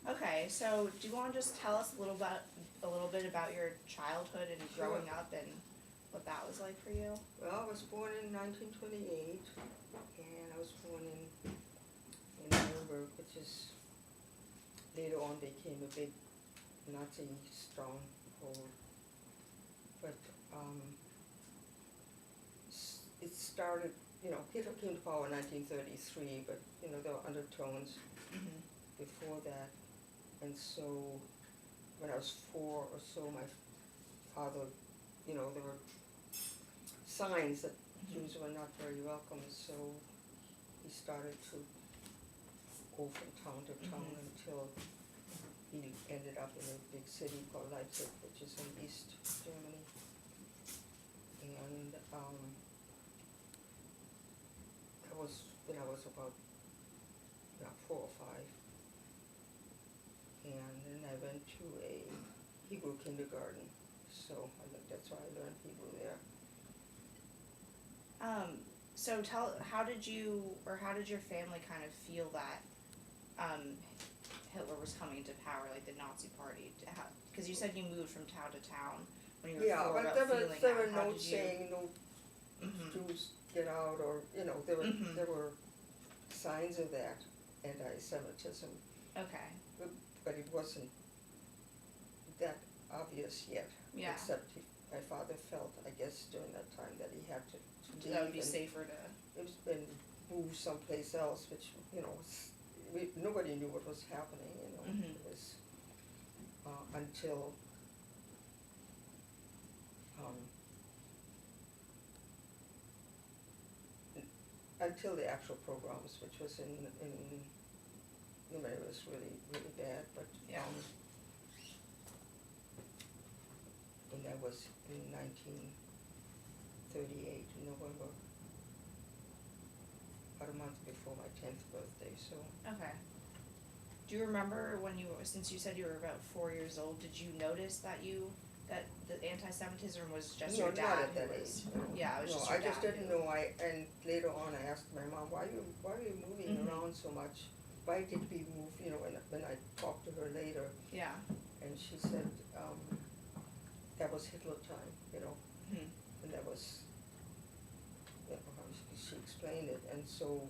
Okay, so do you wanna just tell us a little bit about your childhood and Sure. growing up and what that was like for you? Well, I was born in 1928, and I was born in Nuremberg, which is later on became a big Nazi stronghold. But it started, Hitler came to power in 1933, but there were undertones Mhm. before that, and so when I was 4 or so, my father, there were signs that Jews were not very welcome, so he started to go from town to town until he ended up in a big city called Leipzig, which is in East Germany. And that was when I was about 4 or 5. And then I went to a Hebrew kindergarten, so I think that's why I learned Hebrew there. So how did your family kind of feel that, Hitler was coming to power, like the Nazi party? Because you said you moved from town to town when you were Yeah, 4, but about there feeling were that. How notes did you? saying no Mhm. Jews get out, or there were signs of that anti-Semitism, Okay. but it wasn't that obvious yet. Yeah. Except my father felt, I guess, during that time that he had to leave. That would be and safer to. It was been moved someplace else, which nobody knew what was happening. It was um, until the actual pogroms, which was in it was really really bad, but Yeah. And that was in 1938 in November, about a month before my 10th birthday. So Okay. Do you remember since you said you were about 4 years old, did you notice that the anti-Semitism was just no, your dad? not at that age. Yeah, it was No, just your I dad. just didn't know. And later on, I asked my mom, why are you moving around so much? Why did we move? When I talked to her later, Yeah. and she said that was Hitler time. Mhm. And that was how she explained it. And so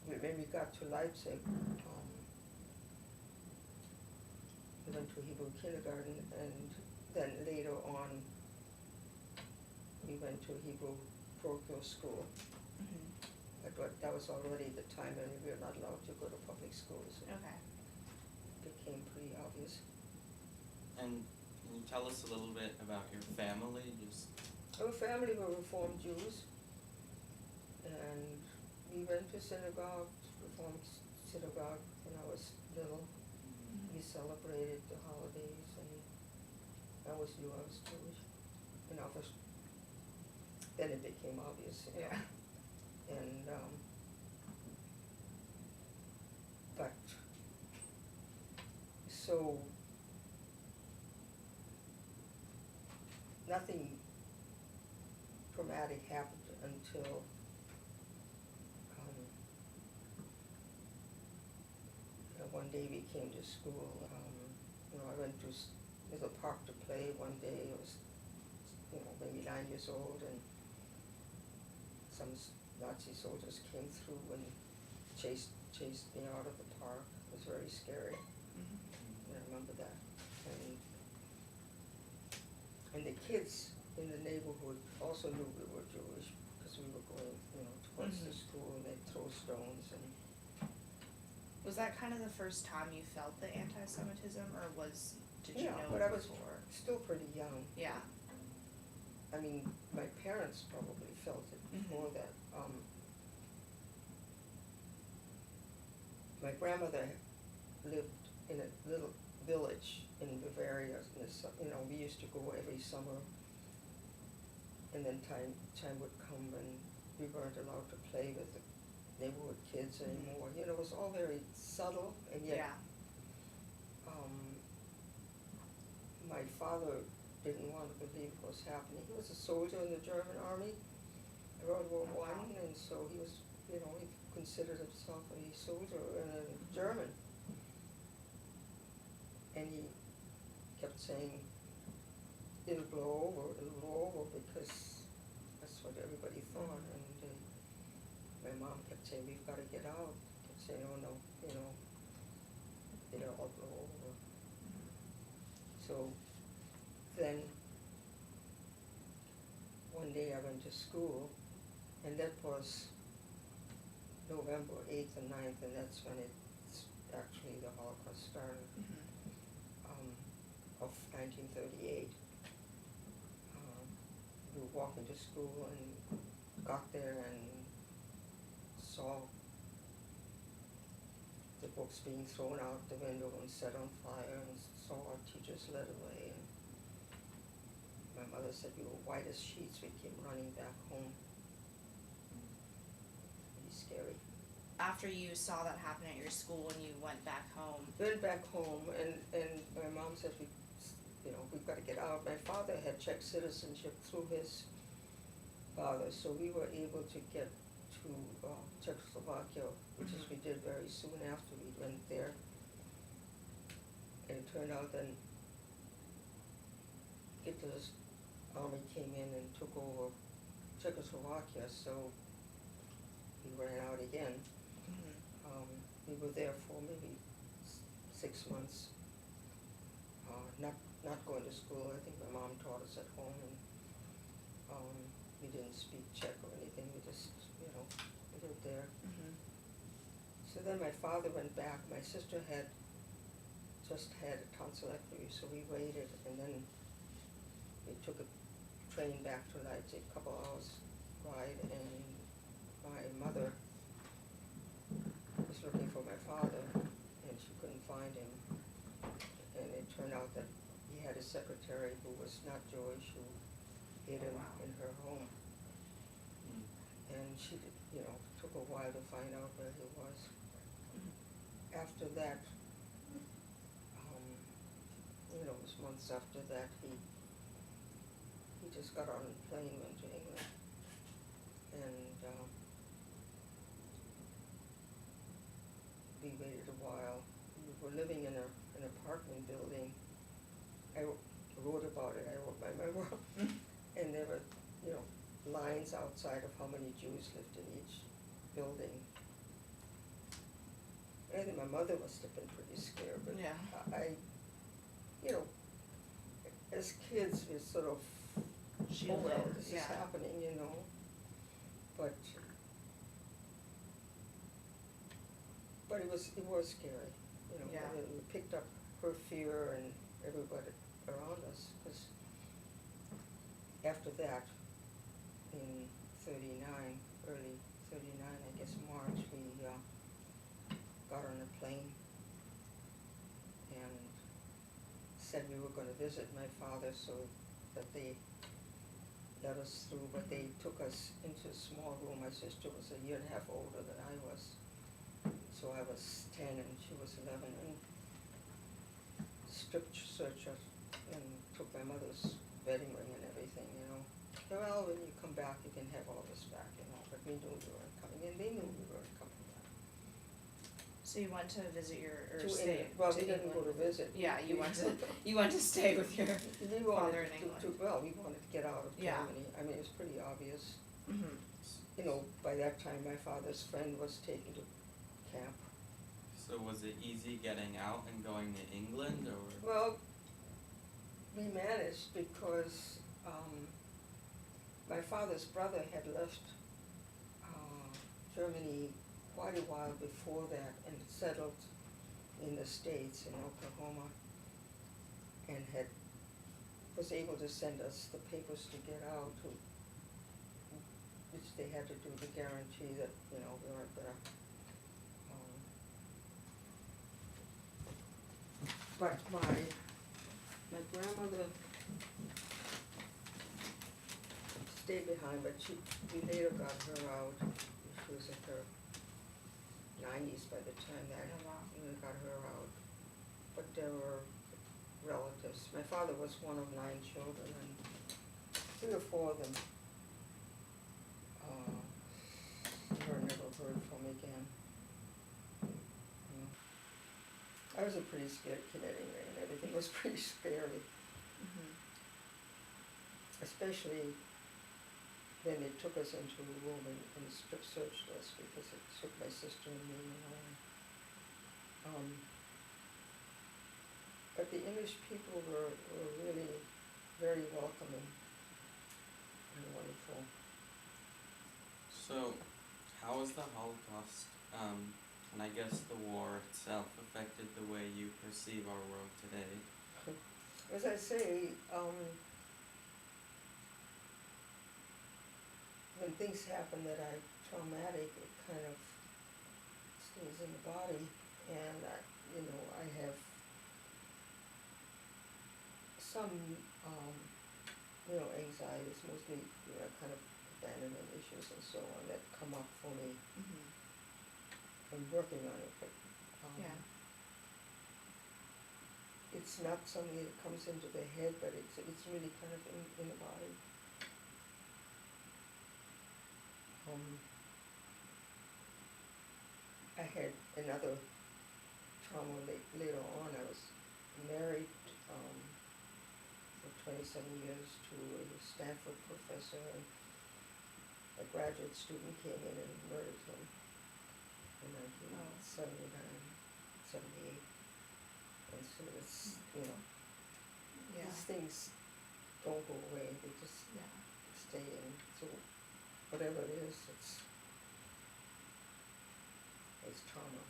when we got to Leipzig, we went to Hebrew kindergarten, and then later on we went to Hebrew parochial school. Mhm. But that was already the time when we were not allowed to go to public schools. Okay. It became pretty obvious. And can you tell us a little bit about your family? Our family were Reformed Jews, and we went to synagogue, Reformed synagogue, when I was little. We celebrated the holidays, and I always knew I was Jewish. Then it became obvious. Yeah. And but so nothing traumatic happened until one day we came to school. I went to the park to play one day. I was maybe 9 years old, and some Nazi soldiers came through and chased me out of the park. It was very scary. I remember that. And the kids in the neighborhood also knew we were Jewish, because we were going, towards the school, and they'd throw stones. And Was that kind of the first time you felt the anti-Semitism, or did you know but I it was before? still pretty young. Yeah. I mean, my parents probably felt it before that. My grandmother lived in a little village in Bavaria. We used to go every summer, and then time would come and we weren't allowed to play with the neighborhood kids anymore. It was all very subtle, and yet Yeah. My father didn't want to believe what was happening. He was a soldier in the German army, World War Wow. I, and so he was, he considered himself a soldier and a German. and he kept saying, it'll blow over, because that's what everybody thought, and my mom kept saying, we've gotta get out, kept saying, oh no, it'll all blow over. So then, one day I went to school, and that was November 8th and 9th, and that's when it's actually the Holocaust started, of 1938. We were walking to school and got there and saw the books being thrown out the window and set on fire, and saw our teachers led away. And my mother said we were white as sheets. We came running back home. Pretty scary. After you saw that happen at your school and you went back home. Went back home, and my mom said, we've got to get out. My father had Czech citizenship through his father, so we were able to get to Czechoslovakia, which is we did very soon after we went there. And it turned out then Hitler's army came in and took over Czechoslovakia, so we ran out again. We were there for maybe 6 months, not going to school. I think my mom taught us at home, and we didn't speak Czech or anything. We just, we lived there. So then my father went back. My sister had just had a tonsillectomy, so we waited, and then we took a train back to Leipzig, a couple hours ride, and my mother was looking for my father, and she couldn't find him. And it turned out that he had a secretary who was not Jewish, who hid him in her home. And she, took a while to find out where he was. After that, it was months after that, he just got on a plane, went to England, and we waited a while. We were living in an apartment building. I wrote about it. I wrote my memoir, and there were, lines outside of how many Jews lived in each building. I think my mother must have been pretty scared, but Yeah. I as kids, we sort of, Shielded, this is yeah. happening, but it was scary, Yeah. We picked up her fear and everybody around us, because after that, in early 39, I guess March, we got on a plane and said we were gonna visit my father, so that they let us through, but they took us into a small room. My sister was a year and a half older than I was, so I was 10 and she was 11, and strip searched us and took my mother's wedding ring and everything, Well, when you come back, you can have all this back, but we knew we weren't coming, and they knew we weren't coming back. So you went to visit or To stay? England. Well, to we didn't go to England. visit. Yeah, you went to stay with your We father wanted in England. we wanted to get out of Yeah. Germany. I mean, it's pretty obvious. Mhm. By that time, my father's friend was taken to camp. So was it easy getting out and going to England, or? Well, we managed because my father's brother had left Germany quite a while before that and settled in the States, in Oklahoma, and was able to send us the papers to get out, which they had to do to guarantee that, we weren't gonna, but my grandmother stayed behind, but we later got her out. She was in her 90s by the time that Oh, wow. we got her out. But there were relatives. My father was one of 9 children, and 3 or 4 of them were never heard from again. I was a pretty scared kid anyway, and everything was pretty scary, Mhm. especially when they took us into a room and strip searched us because it took my sister and me away. But the English people were really very welcoming and wonderful. So, how has the Holocaust, and I guess the war itself, affected the way you perceive our world today? As I say, when things happen that are traumatic, it kind of stays in the body, and I have some, anxieties, mostly, kind of abandonment issues and so on that come up for me. Mhm. I'm working on it, but, Yeah. it's not something that comes into the head, but it's really kind of in the body. I had another trauma later on. I was married for 27 years to a Stanford professor, and a graduate student came in and murdered him in 1979, 78. And so it's, Yeah. these things don't go away, they just Yeah. stay in. So whatever it is, it's trauma.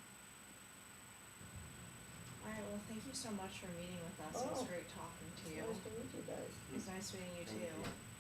Alright, well, thank you so much for meeting with us. It was Oh. great talking to It's you. nice to meet you guys. It was nice meeting you Thank too. you.